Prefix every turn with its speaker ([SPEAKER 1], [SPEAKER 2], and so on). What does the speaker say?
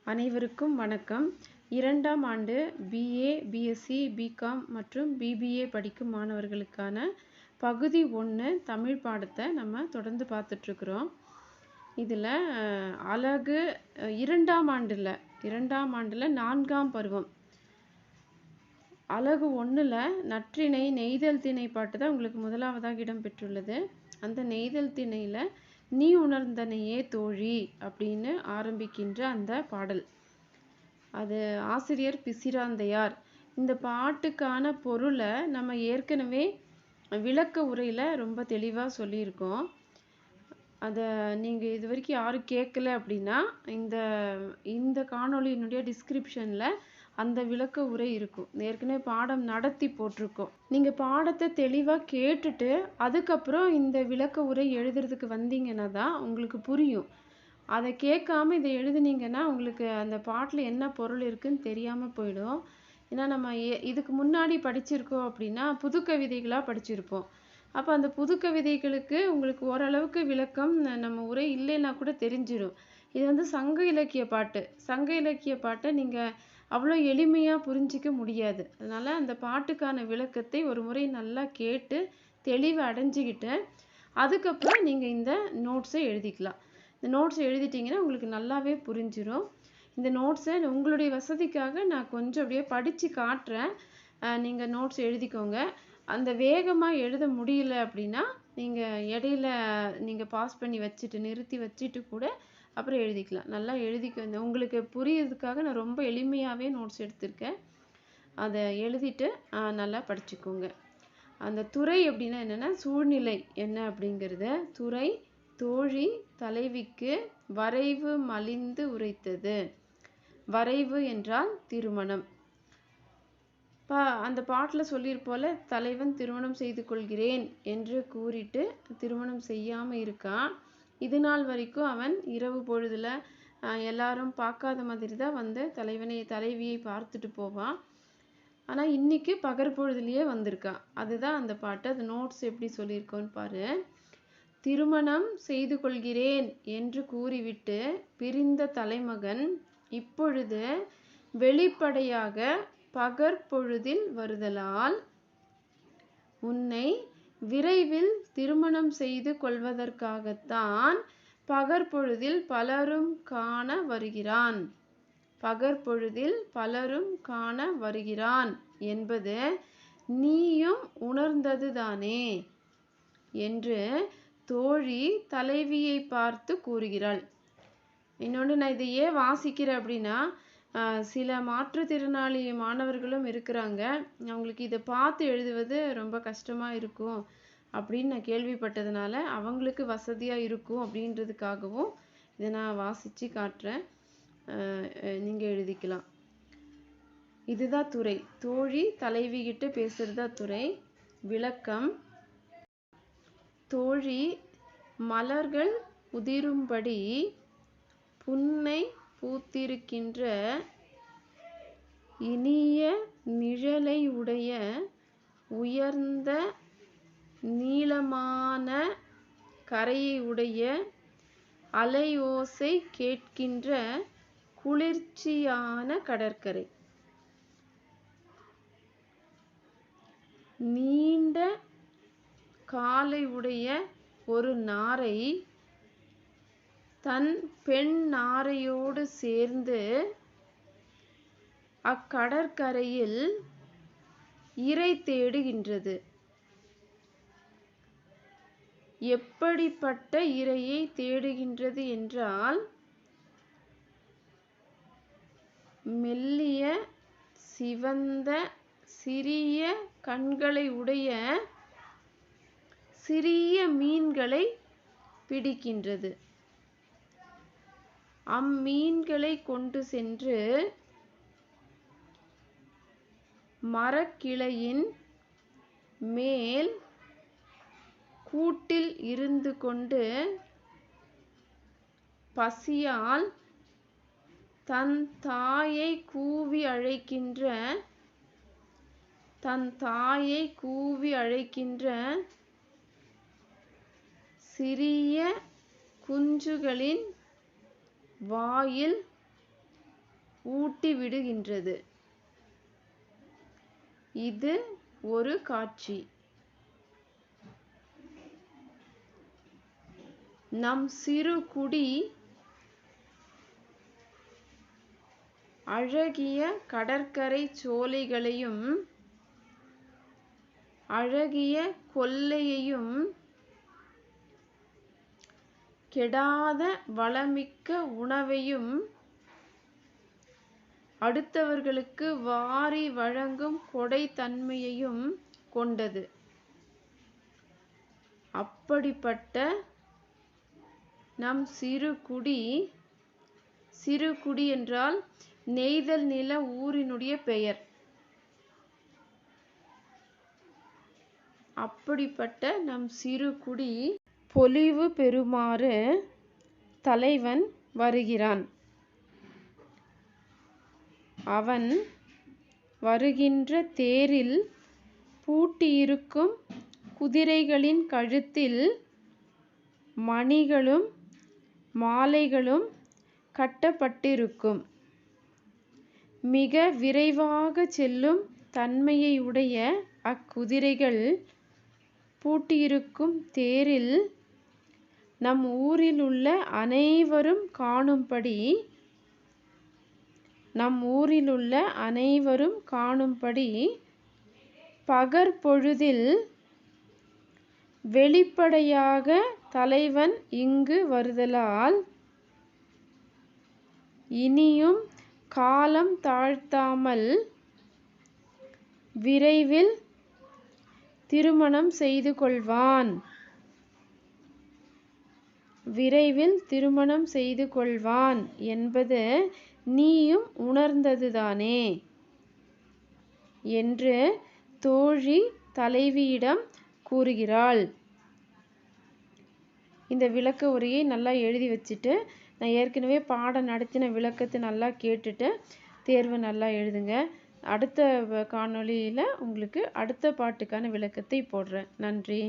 [SPEAKER 1] அனைவருக்கும் வணக்கம். 2ஆம் ஆண்டு BA, BSc, BCom மற்றும் BBA படிக்கும் மாணவர்களுக்கான பகுதி 1 தமிழ் பாடத்தை நம்ம தொடர்ந்து பார்த்துட்ருக்குறோம். இதில் அலகு 2ஆம் ஆண்டில் 4ஆம் பருவம் அலகு 1ல் நற்றிணை நெய்தல் திணை பாட்டு தான் உங்களுக்கு முதலாவதாக இடம்பெற்றுள்ளது. அந்த நெய்தல் திணையில் நீ உணர்ந்தனையே தோழி அப்படின்னு ஆரம்பிக்கின்ற அந்த பாடல், அது ஆசிரியர் பிசிராந்தையார். இந்த பாட்டுக்கான பொருளை நம்ம ஏற்கனவே விளக்க உரையில் ரொம்ப தெளிவாக சொல்லியிருக்கோம். அதை நீங்கள் இது வரைக்கும் யாரும் கேட்கல அப்படின்னா இந்த காணொளியினுடைய டிஸ்கிரிப்ஷனில் அந்த விளக்க உரை இருக்கும். ஏற்கனவே பாடம் நடத்தி போட்டிருக்கோம். நீங்கள் பாடத்தை தெளிவாக கேட்டுட்டு அதுக்கப்புறம் இந்த விளக்க உரை எழுதுறதுக்கு வந்தீங்கன்னா தான் உங்களுக்கு புரியும். அதை கேட்காம இதை எழுதுனீங்கன்னா உங்களுக்கு அந்த பாட்டில் என்ன பொருள் இருக்குதுன்னு தெரியாமல் போயிடும். ஏன்னா நம்ம இதுக்கு முன்னாடி படிச்சிருக்கோம் அப்படின்னா புது கவிதைகளாக படிச்சிருப்போம். அப்போ அந்த புது கவிதைகளுக்கு உங்களுக்கு ஓரளவுக்கு விளக்கம் நம்ம உரை இல்லைன்னா கூட தெரிஞ்சிடும். இது சங்க இலக்கிய பாட்டு. சங்க இலக்கிய பாட்டை நீங்கள் அவ்வளோ எளிமையாக புரிஞ்சிக்க முடியாது. அதனால் அந்த பாட்டுக்கான விளக்கத்தை ஒரு முறை நல்லா கேட்டு தெளிவை அடைஞ்சிக்கிட்டு அதுக்கப்புறம் நீங்கள் இந்த நோட்ஸை எழுதிக்கலாம். இந்த நோட்ஸை எழுதிட்டிங்கன்னா உங்களுக்கு நல்லாவே புரிஞ்சிடும். இந்த நோட்ஸை உங்களுடைய வசதிக்காக நான் கொஞ்சம் அப்படியே படித்து காட்டுறேன். நீங்கள் நோட்ஸ் எழுதிக்கோங்க. அந்த வேகமாக எழுத முடியல அப்படின்னா நீங்கள் இடையில நீங்கள் பாஸ் பண்ணி வச்சுட்டு நிறுத்தி வச்சுட்டு கூட அப்புறம் எழுதிக்கலாம். நல்லா எழுதிக்க உங்களுக்கு புரியுறதுக்காக நான் ரொம்ப எளிமையாகவே நோட்ஸ் எடுத்திருக்கேன். அதை எழுதிட்டு நல்லா படிச்சுக்கோங்க. அந்த துறை அப்படின்னா என்னென்னா சூழ்நிலை என்ன அப்படிங்கிறத, துறை தோழி தலைவிக்கு வரைவு மலிந்து உரைத்தது. வரைவு என்றால் திருமணம். அந்த பாட்டில் சொல்லியிருப்போல தலைவன் திருமணம் செய்து கொள்கிறேன் என்று கூறிட்டு திருமணம் செய்யாமல் இருக்கான். இது நாள் வரைக்கும் அவன் இரவு பொழுதில் எல்லாரும் பார்க்காத மாதிரி தான் தலைவியை பார்த்துட்டு போவான். ஆனால் இன்றைக்கி பகற்பொழுதுலேயே வந்திருக்கான். அதுதான் அந்த பாட்டு. அது நோட்ஸ் எப்படி சொல்லியிருக்கோன்னு பாரு. திருமணம் செய்து கொள்கிறேன் என்று கூறிவிட்டு பிரிந்த தலைமகன் இப்பொழுது வெளிப்படையாக பகற்பொழுதில் வருதலால் உன்னை விரைவில் திருமணம் செய்து கொள்வதற்காகத்தான் பகற்பொழுதில் பலரும் காண வருகிறான். பகற்பொழுதில் பலரும் காண வருகிறான் என்பது நீயும் உணர்ந்ததுதானே என்று தோழி தலைவியை பார்த்து கூறுகிறாள். இன்னொன்று, நான் இதை ஏன் வாசிக்கிறேன் அப்படின்னா, சில மாற்றுத்திறனாளி மாணவர்களும் இருக்கிறாங்க. அவங்களுக்கு இதை பார்த்து எழுதுவது ரொம்ப கஷ்டமாக இருக்கும் அப்படின்னு நான் கேள்விப்பட்டதுனால அவங்களுக்கு வசதியாக இருக்கும் அப்படின்றதுக்காகவும் இதை நான் வாசித்து காட்டுறேன். நீங்கள் எழுதிக்கலாம். இதுதான் துறை. தோழி தலைவிகிட்ட பேசுகிறதா துறை. விளக்கம்: தோழி மலர்கள் உதிரும்படி புன்னை பூத்திருக்கின்ற இனிய நிழலை உடைய உயர்ந்த நீளமான கரையை உடைய அலையோசை கேட்கின்ற குளிர்ச்சியான கடற்கரை. நீண்ட காலை உடைய ஒரு நாரை தன் பெண் நாரையோடு சேர்ந்து அக்கடற்கரையில் இரை தேடுகின்றது. எப்படிப்பட்ட இரையை தேடுகின்றது என்றால், மெல்லிய சிவந்த சிறிய கண்களை உடைய சிறிய மீன்களை பிடிக்கின்றது. அம்மீன்களை கொண்டு சென்று மரக்கிளையின் மேல் கூட்டில் இருந்து கொண்டு பசியால் தன் தாயை கூவி அழைக்கின்ற சிறிய குஞ்சுகளின் வாயில் ஊட்டி விடுகின்றது. இது ஒரு காட்சி. நம் சிறு குடி அழகிய கடற்கரை சோலைகளையும் அழகிய கொல்லையையும் கெடாத வளமிக்க உணவையும் அடுத்தவர்களுக்கு வாரி வழங்கும் கொடைத்தன்மையையும் கொண்டது. அப்படிப்பட்ட நம் சிறு குடி என்றால் நெய்தல் நில ஊரினுடைய பெயர். அப்படிப்பட்ட நம் சிறு குடி பொலிவு பெறுமாறு தலைவன் வருகிறான். அவன் வருகின்ற தேரில் பூட்டியிருக்கும் குதிரைகளின் கழுத்தில் மணிகளும் மாலைகளும் கட்டப்பட்டிருக்கும். மிக விரைவாக செல்லும் தன்மையை உடைய அக்குதிரைகள் பூட்டியிருக்கும் தேரில் நம் ஊரில் உள்ள அனைவரும் காணும்படி பகற்பொழுதில் வெளிப்படையாக தலைவன் இங்கு வருதலால் இனியும் காலம் தாழ்த்தாமல் விரைவில் திருமணம் செய்து கொள்வான் என்பது நீயும் உணர்ந்ததுதானே என்று தோழி தலைவியிடம் கூறுகிறாள். இந்த விளக்க உரையை நல்லா எழுதி வச்சுட்டு, நான் ஏற்கனவே பாடம் நடத்தின விளக்கத்தை நல்லா கேட்டுட்டு தேர்வு நல்லா எழுதுங்க. அடுத்த காணொளியில் உங்களுக்கு அடுத்த பாட்டுக்கான விளக்கத்தை போடுறேன். நன்றி.